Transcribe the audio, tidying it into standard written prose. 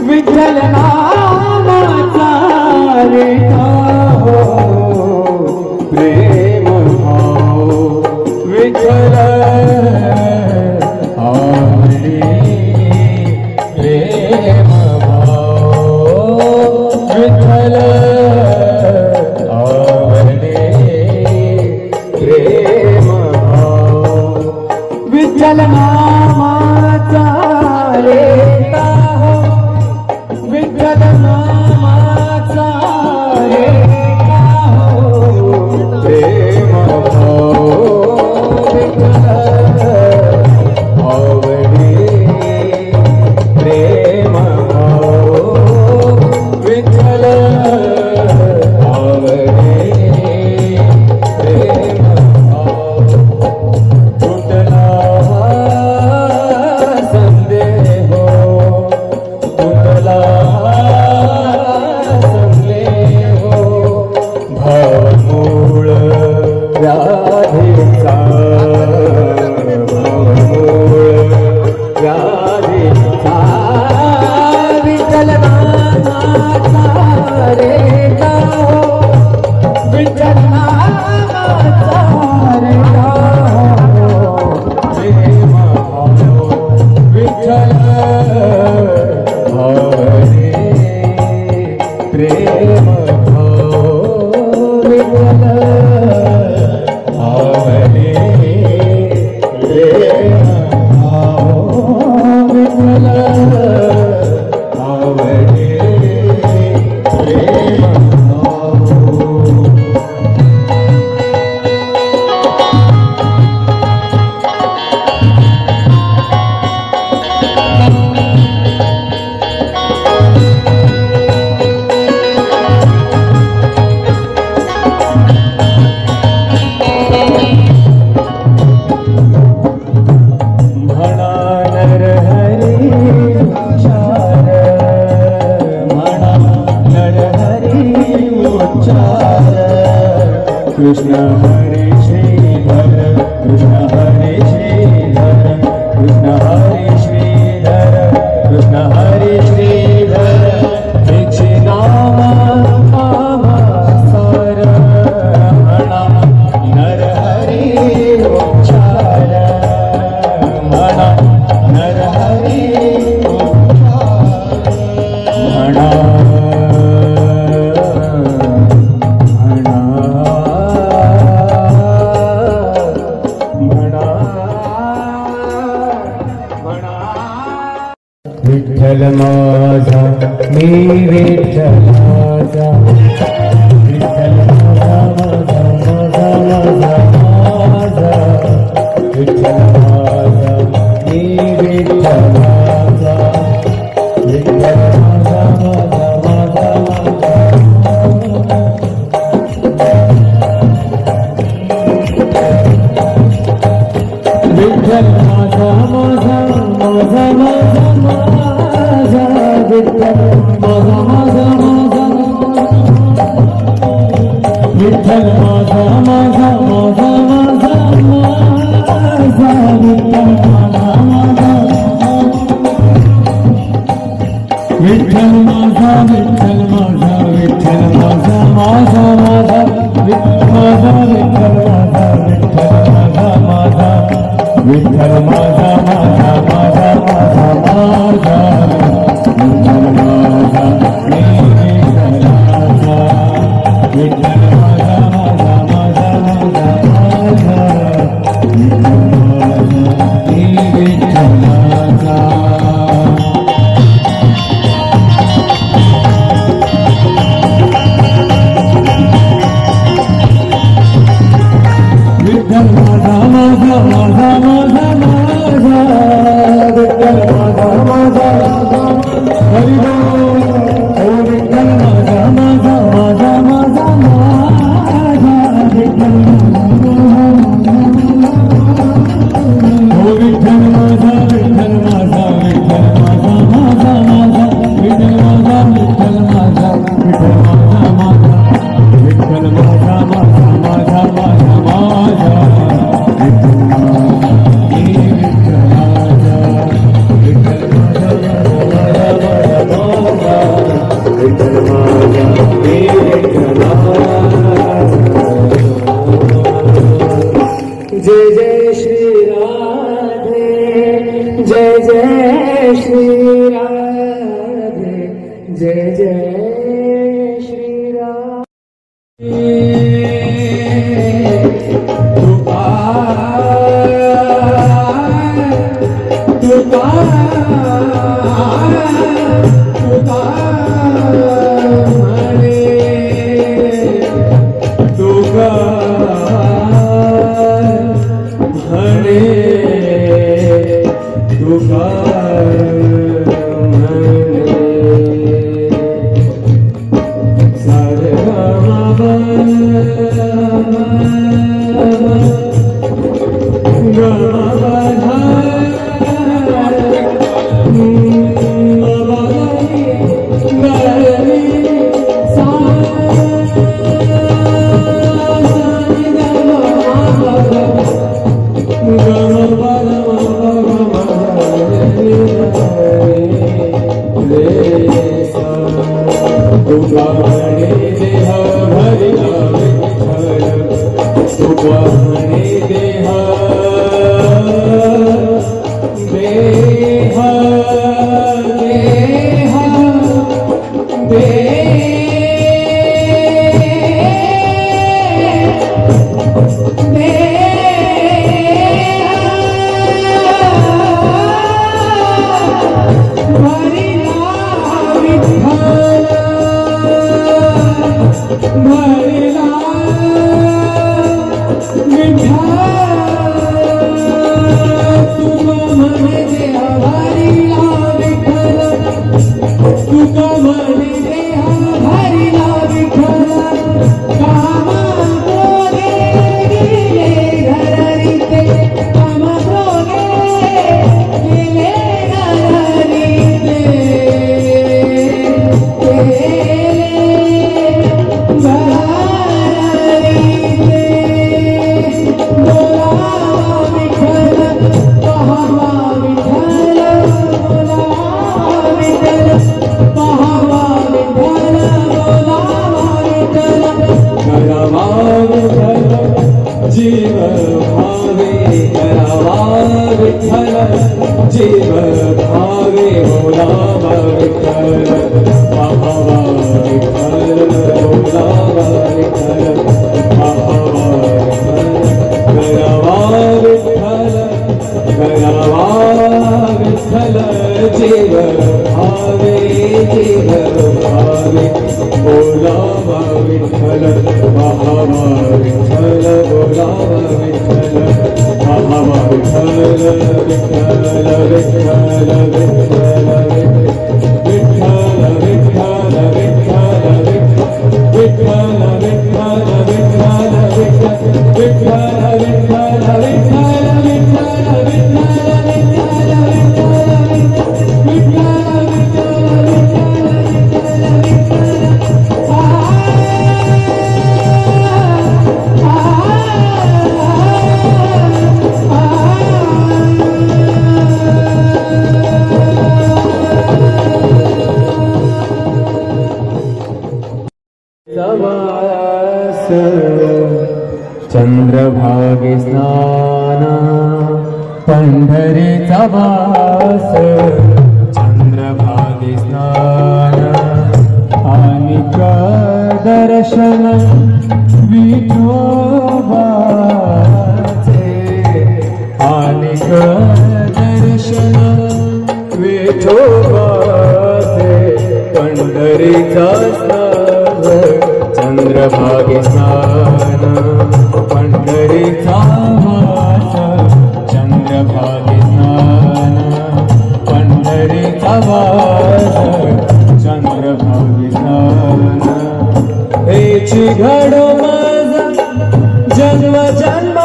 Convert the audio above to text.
विठ्ठल नामाचा रे हो प्रेम भाव विठ्ठल आवडे प्रेम भाव विठ्ठल आवडे प्रेम भाव विठ्ठल नामाचा रे हो विठ्ठल नामाचा रे हो प्रेम भाव विठ्ठल आवडे प्रेम भाव विठ्ठल आवडे प्रेम भाव कुठला संदेह कुठला संदेह भावमूळ व्याधीचा व्याधीचा विठ्ठल नामाचा रे हो विठ्ठल नामाचा रे हो प्रेम भाव विठ्ठल आवडे प्रेम भाव विठ्ठल आवडे प्रेम भाव विठ्ठल आवडे प्रेम भाव म्हणा नरहरी उच्चार म्हणा नरहरी उच्चार कृष्ण हरे श्रीधर कृष्ण हरे श्रीधर कृष्ण हरे श्रीधर कृष्ण हरे श्रीधर तिचे नाम सार म्हणा नरहरी उच्चार म्हणा नरहरी म्हणा विठ्ठल माझा मी विठ्ठलाचा विठ्ठल माझा माझा माझा माझा माझा विठ्ठल माझा मी विठ्ठलाचा विठ्ठल माझा माझा माझा माझा विठ्ठल माझा माझा माझा माझा माझा विठ्ठल माझा माझा माझा विठ्ठल माझा माझा माझा माझा माझा विठ्ठल माझा माझा विठ्ठल माझा विठ्ठल माझा विठ्ठल माझा माझा माझा विठ्ठल माझा विठ्ठल माझा माझा विठ्ठल माझा माझा माझा माझा माझा विठ्ठल माझा मी विठ्ठलाचा विठ्ठल माझा माझा माझा माझा माझा विठ्ठल माझा मी विठ्ठलाचा विठ्ठल माझा माझा माझा माझा माझा जय जय श्री राधे जय जय श्री राधे जीव भावे बोलावा विठ्ठल पाहावा विठ्ठल बोलावा विठ्ठल पाहावा विठ्ठल करावा विठ्ठल जीव भावे बोलावा विठ्ठल पाहावा विठ्ठल बोलावा विठ्ठल पाहावा विठ्ठल विठ्ठल विठ्ठल विठ्ठल विठ्ठल विठ्ठल विठ्ठल चंद्रभागे स्नान पंढरीचा वास चंद्रभागे स्नान आनिक दर्शन विठोबाचे आनिक दर्शन विठोबाचे पंढरीचा स्नान चंद्रभागे स्नान पंढरीचा वास चंद्रभागे स्नान पंढरीचा वास चंद्रभागे स्नान हेची घडो माझा जन्म जन्म